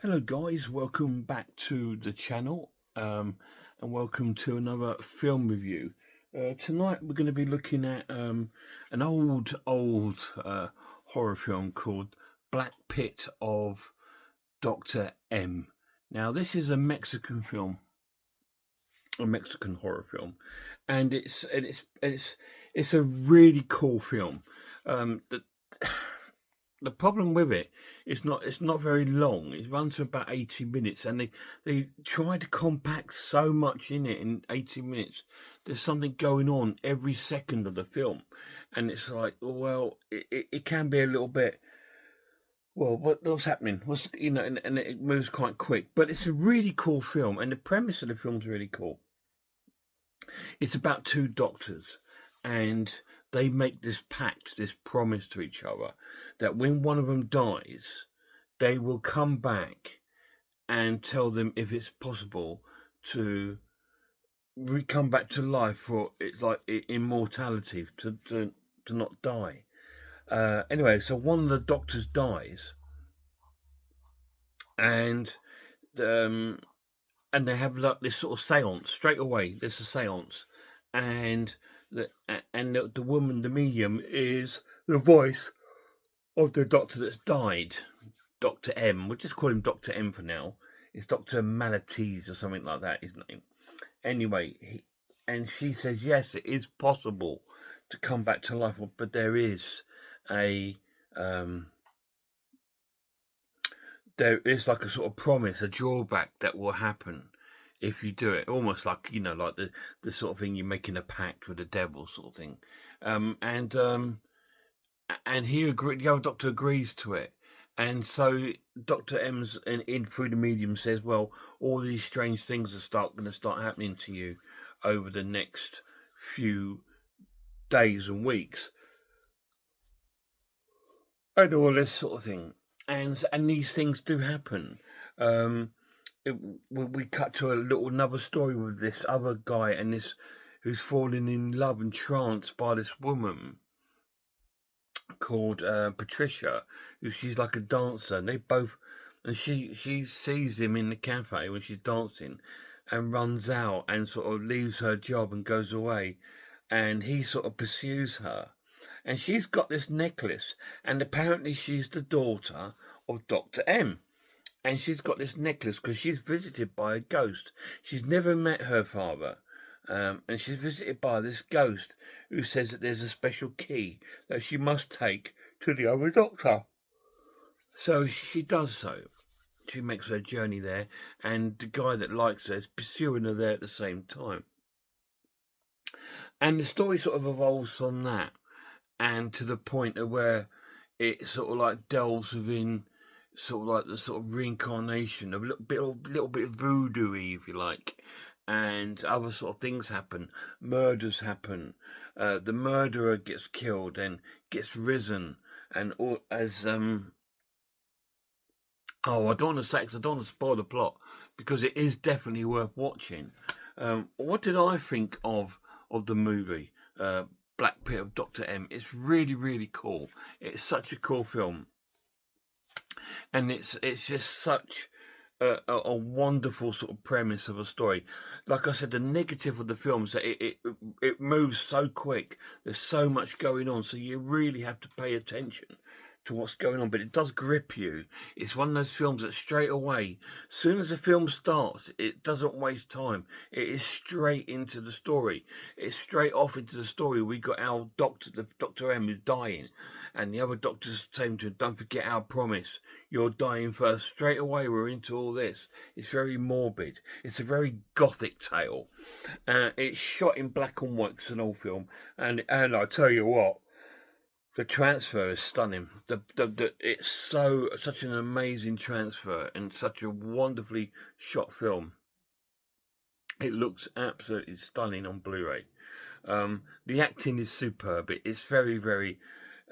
Hello guys, welcome back to the channel and welcome to another film review. Tonight we're going to be looking at an old horror film called Black Pit of Dr. M. Now this is a Mexican film, a Mexican horror film, and it's a really cool film. The the problem with it's not very long. It runs for about 80 minutes, and they try to compact so much in it in 80 minutes. There's something going on every second of the film, and it's like, well, it can be a little bit. Well, what's happening? And it moves quite quick, but it's a really cool film, and the premise of the film's really cool. It's about two doctors, and they make this pact, this promise to each other that when one of them dies, they will come back and tell them if it's possible to come back to life for it's like immortality to not die. Anyway, so one of the doctors dies, and um, and they have like this sort of séance straight away. There's a séance, and the woman, the medium, is the voice of the doctor that's died, Dr. M. We'll just call him Dr. M for now. It's Dr. Malates or something like that, his name. Anyway, and she says, yes, it is possible to come back to life, but there is a, there is like a sort of promise, a drawback that will happen if you do it. Almost like, like the sort of thing you're making a pact with the devil sort of thing. And the other doctor agrees to it. And so Dr. M's in through the medium says, well, all these strange things are going to start happening to you over the next few days and weeks, and all this sort of thing. And these things do happen. Um, we cut to another story with this other guy and this who's falling in love and tranced by this woman called Patricia, who she's like a dancer, and they both, and she sees him in the cafe when she's dancing, and runs out and sort of leaves her job and goes away, and he sort of pursues her, and she's got this necklace, and apparently she's the daughter of Dr. M. And she's got this necklace because she's visited by a ghost. She's never met her father. And she's visited by this ghost who says that there's a special key that she must take to the other doctor. So she does so. She makes her journey there, and the guy that likes her is pursuing her there at the same time. And the story sort of evolves from that, and to the point of where it sort of like delves within sort of like the sort of reincarnation of a little bit of voodoo-y, if you like, and other sort of things happen. Murders happen. The murderer gets killed and gets risen, and all as oh, I don't want to say because I don't want to spoil the plot because it is definitely worth watching. What did I think of the movie Black Pit of Dr. M? It's really, really cool. It's such a cool film, and it's just such a wonderful sort of premise of a story. Like I said, the negative of the film is that it moves so quick. There's so much going on, so you really have to pay attention to what's going on, but it does grip you. It's one of those films that straight away, soon as the film starts, it doesn't waste time. It is straight into the story. It's straight off into the story. We got our doctor, the Dr. M, who's dying, and the other doctors saying to him, "Don't forget our promise. You're dying first." Straight away, we're into all this. It's very morbid. It's a very gothic tale. It's shot in black and white. It's an old film, and I tell you what. The transfer is stunning. It's such an amazing transfer and such a wonderfully shot film. It looks absolutely stunning on Blu-ray. The acting is superb. It's very, very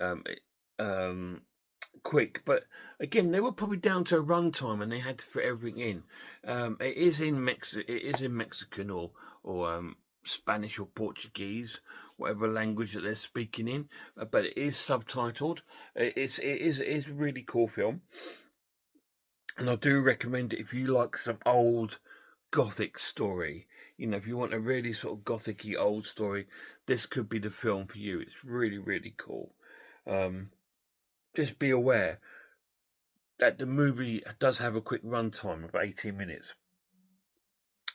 um, quick, but again, they were probably down to a runtime and they had to fit everything in. It is in Mexican or Spanish or Portuguese, whatever language that they're speaking in, but it is subtitled. It is a really cool film. And I do recommend it if you like some old gothic story. You know, if you want a really sort of gothic-y old story, this could be the film for you. It's really, really cool. Just be aware that the movie does have a quick runtime of 18 minutes.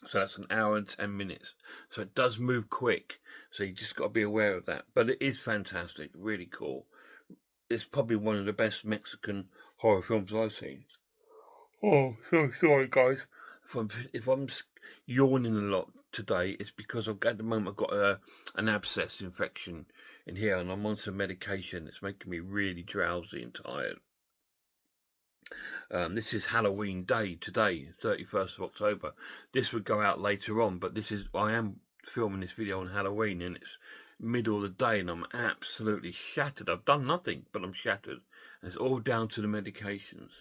So that's an hour and 10 minutes. So it does move quick. So you just got to be aware of that. But it is fantastic, really cool. It's probably one of the best Mexican horror films I've seen. Oh, so sorry, guys. If I'm yawning a lot today, it's because at the moment I've got an abscess infection in here, and I'm on some medication. It's making me really drowsy and tired. This is Halloween Day today, 31st of October. This would go out later on, but I am filming this video on Halloween, and it's middle of the day, and I'm absolutely shattered. I've done nothing, but I'm shattered, and it's all down to the medications.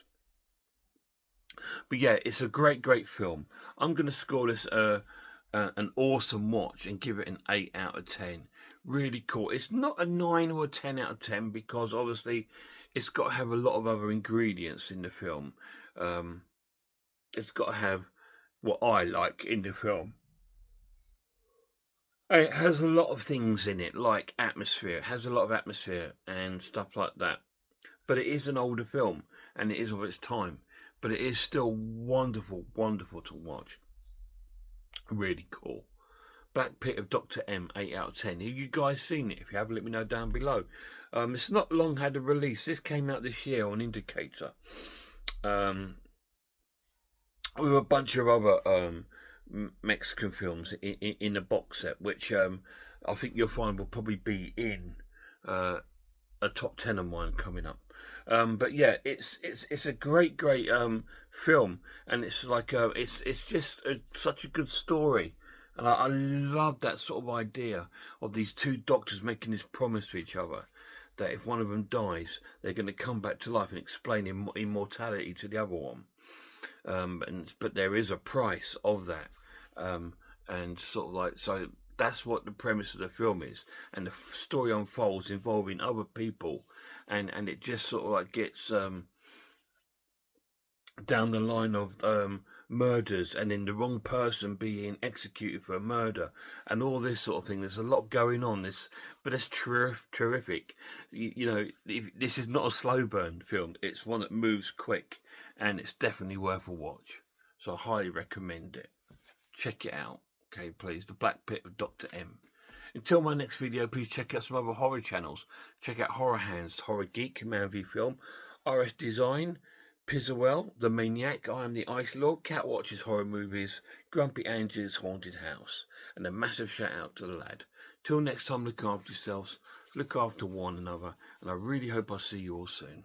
But yeah, it's a great, great film. I'm going to score this an awesome watch and give it an 8 out of 10. Really cool. It's not a 9 or a 10 out of 10 because obviously it's got to have a lot of other ingredients in the film. It's got to have what I like in the film. And it has a lot of things in it, like atmosphere. It has a lot of atmosphere and stuff like that. But it is an older film, and it is of its time. But it is still wonderful, wonderful to watch. Really cool. Black Pit of Dr. M, 8 out of 10. Have you guys seen it? If you have, let me know down below. It's not long had a release. This came out this year on Indicator. With a bunch of other Mexican films in a box set, which I think you'll find will probably be in a top 10 of mine coming up. But yeah, it's a great film, and it's like it's just such a good story. And I love that sort of idea of these two doctors making this promise to each other that if one of them dies, they're going to come back to life and explain immortality to the other one. But there is a price of that, and sort of like so. That's what the premise of the film is, and the story unfolds involving other people, and it just sort of like gets down the line of murders, and then the wrong person being executed for a murder, and all this sort of thing. There's a lot going on. But it's terrific. You know, this is not a slow burn film. It's one that moves quick, and it's definitely worth a watch. So I highly recommend it. Check it out. Okay, please. The Black Pit of Dr. M. Until my next video, please check out some other horror channels. Check out Horror Hands, Horror Geek, Man v Film, RS Design, Pizzawell, The Maniac, I Am the Ice Lord, Cat Watches Horror Movies, Grumpy Angie's Haunted House, and a massive shout out to the lad. Till next time, look after yourselves, look after one another, and I really hope I see you all soon.